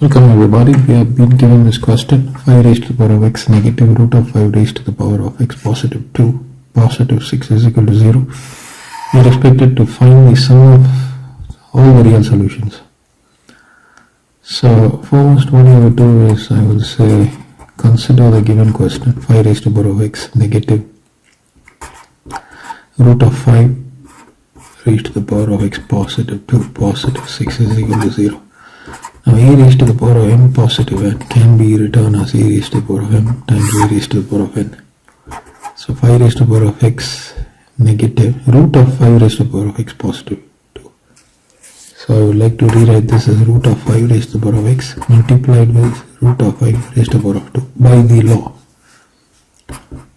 Welcome everybody. We have been given this question: 5 raised to the power of x negative root of 5 raised to the power of x positive 2 positive 6 is equal to 0. We are expected to find the sum of all the real solutions. So first what I will do is I will say consider the given question: 5 raised to the power of x negative root of 5 raised to the power of x positive 2 positive 6 is equal to 0. Now a raised to the power of m positive n can be written as a raised to the power of m times a raised to the power of n. So 5 raised to the power of x negative root of 5 raised to the power of x positive 2. So I would like to rewrite this as root of 5 raised to the power of x multiplied with root of 5 raised to the power of 2 by the law.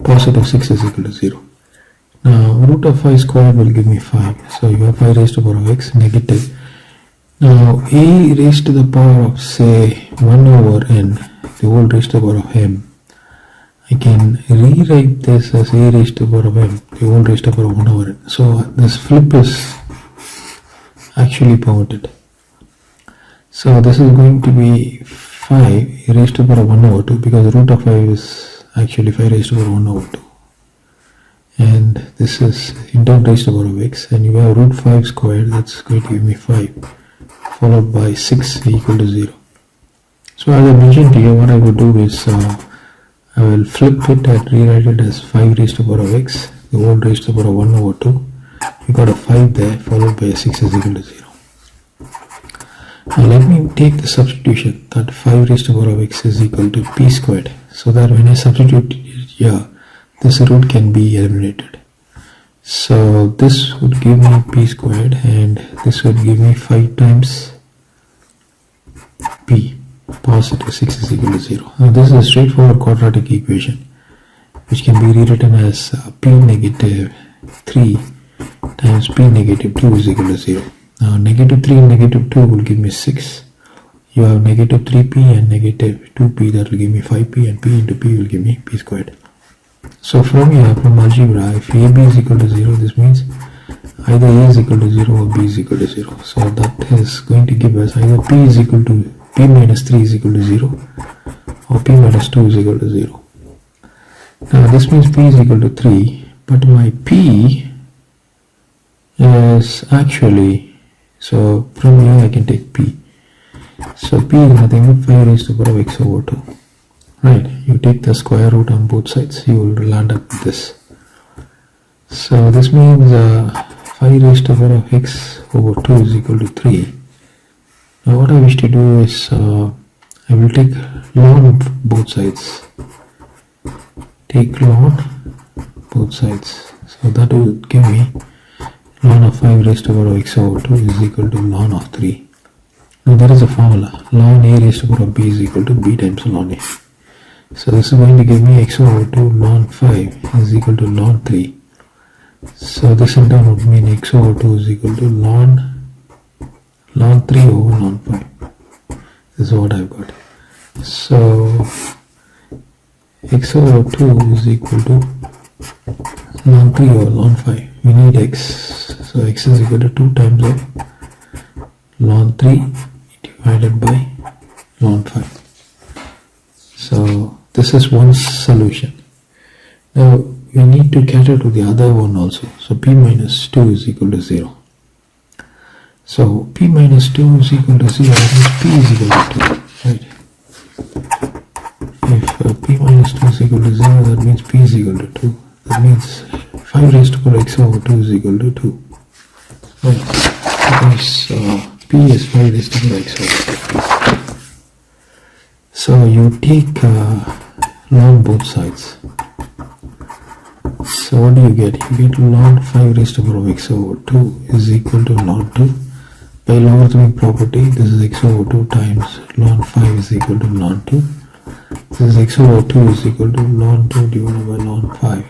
Positive 6 is equal to 0. Now root of 5 squared will give me 5. So you have 5 raised to the power of x negative. Now a raised to the power of say 1 over n, the whole raised to the power of m, I can rewrite this as a raised to the power of m, the whole raised to the power of 1 over n. So this flip is actually permitted. So this is going to be 5 raised to the power of 1 over 2 because root of 5 is actually 5 raised to the power of 1 over 2. And this is into raised to the power of x, and you have root 5 squared, that's going to give me 5. Followed by 6 equal to 0. So as I mentioned here, what I would do is I will flip it and rewrite it as 5 raised to the power of x, the whole raised to the power of 1 over 2. You got a 5 there, followed by a 6 is equal to 0. Now let me take the substitution that 5 raised to the power of x is equal to p squared, so that when I substitute it here, this root can be eliminated. So this would give me p squared, and this would give me 5 times p, positive 6 is equal to 0. Now this is a straightforward quadratic equation which can be rewritten as p negative 3 times p negative 2 is equal to 0. Now negative 3 and negative 2 will give me 6. You have negative 3p and negative 2p, that will give me 5p, and p into p will give me p squared. So from here, from algebra, if AB is equal to 0, this means either A is equal to 0 or B is equal to 0. So that is going to give us either P is equal to P minus 3 is equal to 0 or P minus 2 is equal to 0. Now this means P is equal to 3, but my P is actually, so from here I can take P. So P is nothing but 5 raised to the power of x over 2. Right, you take the square root on both sides, you will land up with this. So this means 5 raised to the power of x over 2 is equal to 3. Now what I wish to do is I will take ln of both sides. Take ln both sides. So that will give me ln of 5 raised to the power of x over 2 is equal to ln of 3. Now there is a formula. Ln a raised to the power of b is equal to b times ln a. So this is going to give me x over 2 ln 5 is equal to ln 3. So this in turn would mean x over 2 is equal to ln 3 over ln 5. This is what I've got. So x over 2 is equal to ln 3 over ln 5. We need x. So x is equal to 2 times of ln 3 divided by ln 5. So this is one solution. Now we need to cater to the other one also. So p minus 2 is equal to 0. So p minus 2 is equal to 0, that means p is equal to 2. Right? If p minus 2 is equal to 0, that means p is equal to 2. That means 5 raised to the power of x over 2 is equal to 2. Right? Because p is 5 raised to the power of x over 2. So you take ln both sides. So what do you get? You get ln 5 raised to the power of x over 2 is equal to ln 2. By logarithmic property, this is x over 2 times ln 5 is equal to ln 2. This is x over 2 is equal to ln 2 divided by ln 5,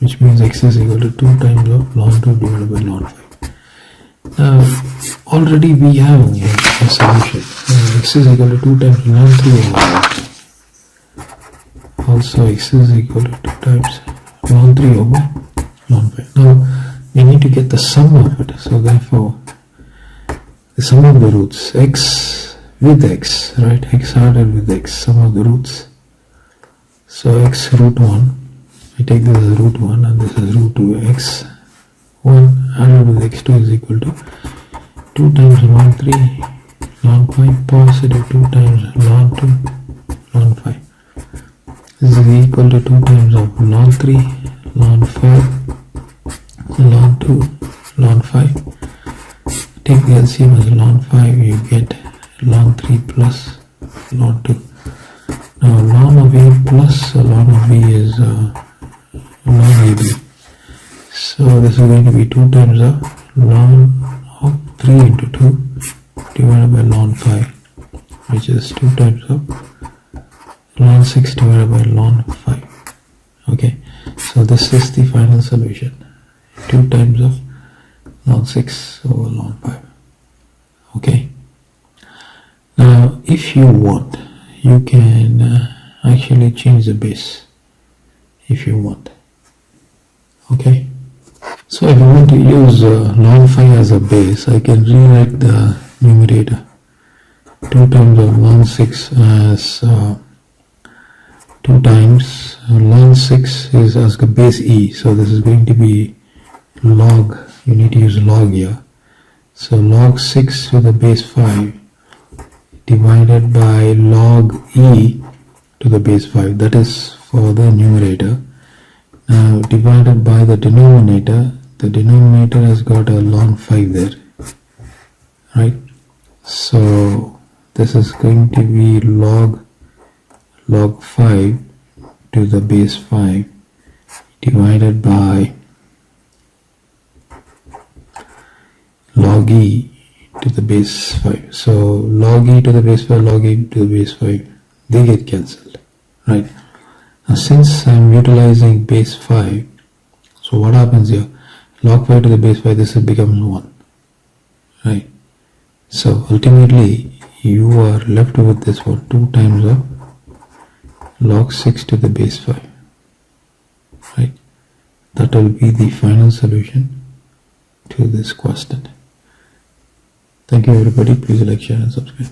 which means x is equal to 2 times of ln 2 divided by ln 5. Now already we have a solution. X is equal to 2 times ln 3 over 1. Also x is equal to 2 times ln 3 over ln 5. Now we need to get the sum of it. So therefore the sum of the roots, x with x, right? X added with x, sum of the roots. So x root 1, I take this as root 1 and this is root 2. X 1 added with x 2 is equal to 2 times ln 3 ln 5 positive 2 times ln 2 ln 5. This is equal to 2 times of ln 3 ln 5 ln 2 ln 5. Take the LCM as ln 5, you get ln 3 plus ln 2. Now ln of A plus ln of B is ln AB. So this is going to be 2 times of ln of 3 into 2 divided by ln 5, which is 2 times of ln 6 divided by ln 5. Okay, so this is the final solution. 2 times of ln 6 over ln 5. Okay. Now, if you want, you can actually change the base if you want. Okay. So if I want to use ln 5 as a base, I can rewrite the numerator 2 times of ln 6 as 2 times ln 6 is as the base e. So this is going to be log, you need to use log here. So log 6 to the base 5 divided by log e to the base 5, that is for the numerator. Now divided by the denominator has got a ln 5 there, right? So this is going to be log 5 to the base 5 divided by log e to the base 5. So log e to the base 5, log e to the base 5, they get cancelled, right? Now since I'm utilizing base 5, so what happens here? Log 5 to the base 5, this becomes 1, right? So ultimately you are left with this one, 2 times of log 6 to the base 5, right? That will be the final solution to this question. Thank you everybody. Please like, share and subscribe.